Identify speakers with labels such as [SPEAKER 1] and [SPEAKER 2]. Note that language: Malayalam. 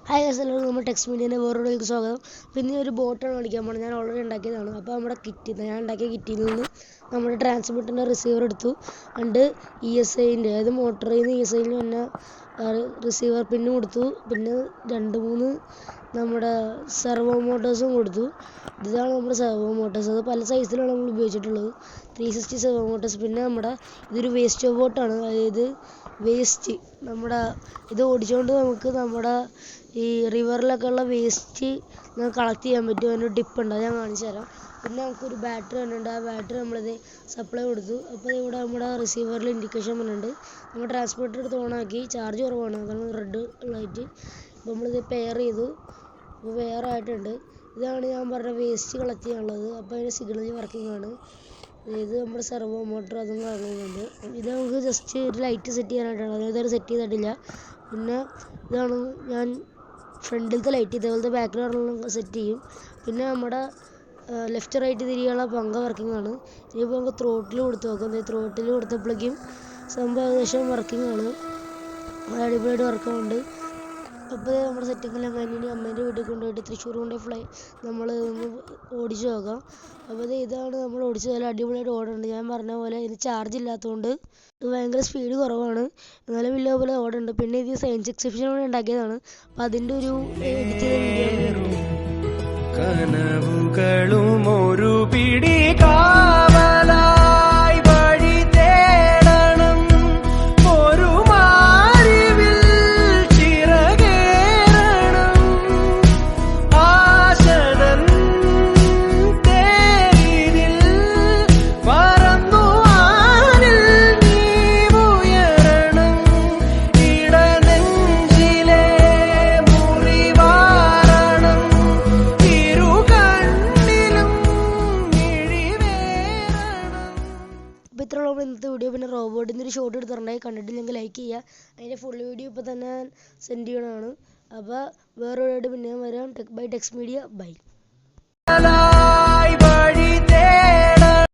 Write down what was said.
[SPEAKER 1] ഹായ് എല്ലാവർക്കും നമ്മൾ ടെക്സ്റ്റ് മീഡിയൻ്റെ വേറൊരു സ്വാഗതം. പിന്നെ ഒരു ബോട്ടാണ് കളിക്കാൻ പോകുന്നത്. ഞാൻ ഓൾറെഡി ഉണ്ടാക്കിയതാണ്. അപ്പോൾ നമ്മുടെ ഞാൻ ഉണ്ടാക്കിയ കിറ്റിൽ നിന്ന് നമ്മുടെ ട്രാൻസ്മിറ്ററിൻ്റെ റിസീവർ എടുത്തു. അണ്ട് ESIൻ്റെ അതായത് മോട്ടറിൽ നിന്ന് ESIയിൽ തന്നെ റിസീവർ പിന്നും കൊടുത്തു. പിന്നെ 2-3 നമ്മുടെ സെർവോ മോട്ടോഴ്സും കൊടുത്തു. ഇതാണ് നമ്മുടെ സെർവോ മോട്ടോഴ്സ്. അത് പല സൈസിലാണ് നമ്മൾ ഉപയോഗിച്ചിട്ടുള്ളത്. 360 സെർവോ മോട്ടോഴ്സ്. പിന്നെ ഇതൊരു വേസ്റ്റ് ബോട്ടാണ്. അതായത് വേസ്റ്റ് ഇത് ഓടിച്ചുകൊണ്ട് നമുക്ക് നമ്മുടെ ഈ റിവറിലൊക്കെ ഉള്ള വേസ്റ്റ് കളക്ട് ചെയ്യാൻ പറ്റും. അതിനൊരു ടിപ്പുണ്ട്, അത് ഞാൻ കാണിച്ചു തരാം. പിന്നെ നമുക്കൊരു ബാറ്ററി വന്നിട്ടുണ്ട്. ആ ബാറ്ററി നമ്മളിത് സപ്ലൈ കൊടുത്തു. അപ്പോൾ ഇവിടെ നമ്മുടെ റിസീവറിൽ ഇൻഡിക്കേഷൻ വന്നിട്ടുണ്ട്. നമ്മൾ ട്രാൻസ്മിറ്റർ എടുത്ത് ഓണാക്കി. ചാർജ് കുറവാണ്, അതാണ് റെഡ് ലൈറ്റ്. അപ്പോൾ നമ്മളിത് പെയർ ചെയ്തു. അപ്പോൾ പെയർ ആയിട്ടുണ്ട്. ഇതാണ് ഞാൻ പറഞ്ഞ വേസ്റ്റ് കളക്ട് ചെയ്യാനുള്ളത്. അപ്പോൾ അതിൻ്റെ സിഗ്നൽ വർക്കിംഗ് ആണ്. ഇത് നമ്മുടെ സെർവോ മോട്ടർ, അതും കാണുന്നുണ്ട്. ഇത് നമുക്ക് ജസ്റ്റ് ഒരു ലൈറ്റ് സെറ്റ് ചെയ്യാനായിട്ടാണ്, അതായത് സെറ്റ് ചെയ്തിട്ടില്ല. പിന്നെ ഇതാണ് ഞാൻ ഫ്രണ്ടിലത്തെ ലൈറ്റ്, ഇതേപോലത്തെ ബാക്ക്ഗ്രൗണ്ടിൽ സെറ്റ് ചെയ്യും. പിന്നെ നമ്മുടെ ലെഫ്റ്റ് റൈറ്റ് തിരിയുള്ള പങ്ക വർക്കിംഗ് ആണ്. ഇനിയിപ്പോൾ നമുക്ക് ത്രോട്ടിൽ കൊടുത്ത് നോക്കാം. ത്രോട്ടിൽ കൊടുത്തപ്പോഴേക്കും സംഭവം ഏകദേശം വർക്കിംഗ് ആണ്, അടിപൊളിയായിട്ട് വർക്കാവുന്നുണ്ട്. അപ്പോൾ നമ്മുടെ സെറ്റിങ്ങെല്ലാം കഴിഞ്ഞ് അമ്മേൻ്റെ വീട്ടിൽ കൊണ്ടുപോയിട്ട് തൃശ്ശൂർ കൊണ്ടുപോയി നമ്മൾ ഒന്ന് ഓടിച്ച് നോക്കാം. അപ്പോൾ ഇതാണ് നമ്മൾ ഓടിച്ചത്. നല്ല അടിപൊളിയായിട്ട് ഓടുന്നുണ്ട്. ഞാൻ പറഞ്ഞ പോലെ ഇത് ചാർജ് ഇല്ലാത്തതുകൊണ്ട് ഇത് ഭയങ്കര സ്പീഡ് കുറവാണ്, എന്നാലും വലിയ പോലെ ഓടുന്നുണ്ട്. പിന്നെ ഇത് സയൻസ് എക്സിബിഷൻ കൂടെ ഉണ്ടാക്കിയതാണ്. അപ്പോൾ അതിൻ്റെ ഒരു എഡിറ്റ് ചെയ്ത വീഡിയോ
[SPEAKER 2] കനവുകളും ഒരു പിടി കാവലായി വഴി തേടണം, ഒരു മാറിവിൽ ചിറകേറണം, ആശതൻ തേരിൽ പറന്നു വാനിൽ നീ ഉയരണം, ഇടനെഞ്ചിലെ മുറിവാരണം, ഇരു കണ്ണിലും മിഴിവേറണം.
[SPEAKER 1] അപ്പോൾ ഇത്രയുള്ള ഇന്നത്തെ വീഡിയോ. പിന്നെ റോബോട്ടിൻ്റെ ഒരു ഷോട്ട് എടുത്തിട്ടുണ്ടായി, കണ്ടിട്ടില്ലെങ്കിൽ ലൈക്ക് ചെയ്യുക. അതിൻ്റെ ഫുൾ വീഡിയോ ഇപ്പോൾ തന്നെ സെൻഡ് ചെയ്യണതാണ്. അപ്പോൾ വേറെ വീഡിയോ പിന്നെ വരാം. Tech by text media. Bye.
[SPEAKER 2] വഴി